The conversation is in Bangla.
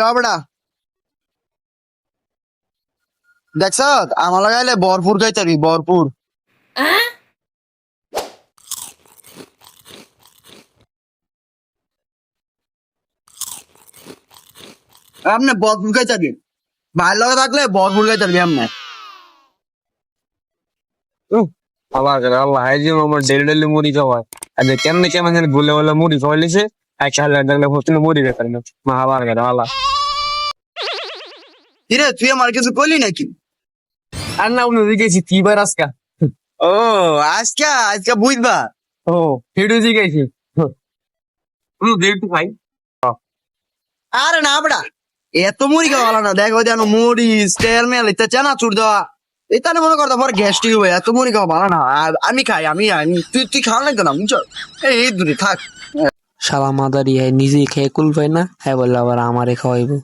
বেটা দেখছ আমার লাগাইলে ভরপুর খাইতারি ভরপুর আপনি ভরপুর খাইতারি ভাই লগে থাকলে ভরপুর খাইতারি আপনি আবার আল্লাহ হাই যে আমার ডেলি ডেলি মুড়ি খাওয়ায় আর কেমনে কেমন জানি বলে বলে মুড়ি খাওয়াইছে এক সালে দেখলে হোস্টেলে মুড়ি বেকার না মা আবার গেল আল্লাহ কিরে তুই আমার কিছু করলি নাকি আর না উনি জিজ্ঞেছি কি বার আজকা ও আজকে আজকে বুঝবা ও হেডু জিজ্ঞেছি একটু খাই আরে না বেটা এত মুড়ি খাওয়া ভালো না দেখো যেন মুড়ি স্টেল মেল এটা চানাচুর দেওয়া এটা মনে করতে পরে গ্যাস্ট্রিক হবে এত মুড়ি খাওয়া ভালো না আমি খাই আমি তুই খাওয়া লাগতো না বুঝছো এই দূরে থাক শালা মাদারি নিজেই খেয়ে কুল পায় না হ্যাঁ বললে আবার আমারে খাওয়াইবো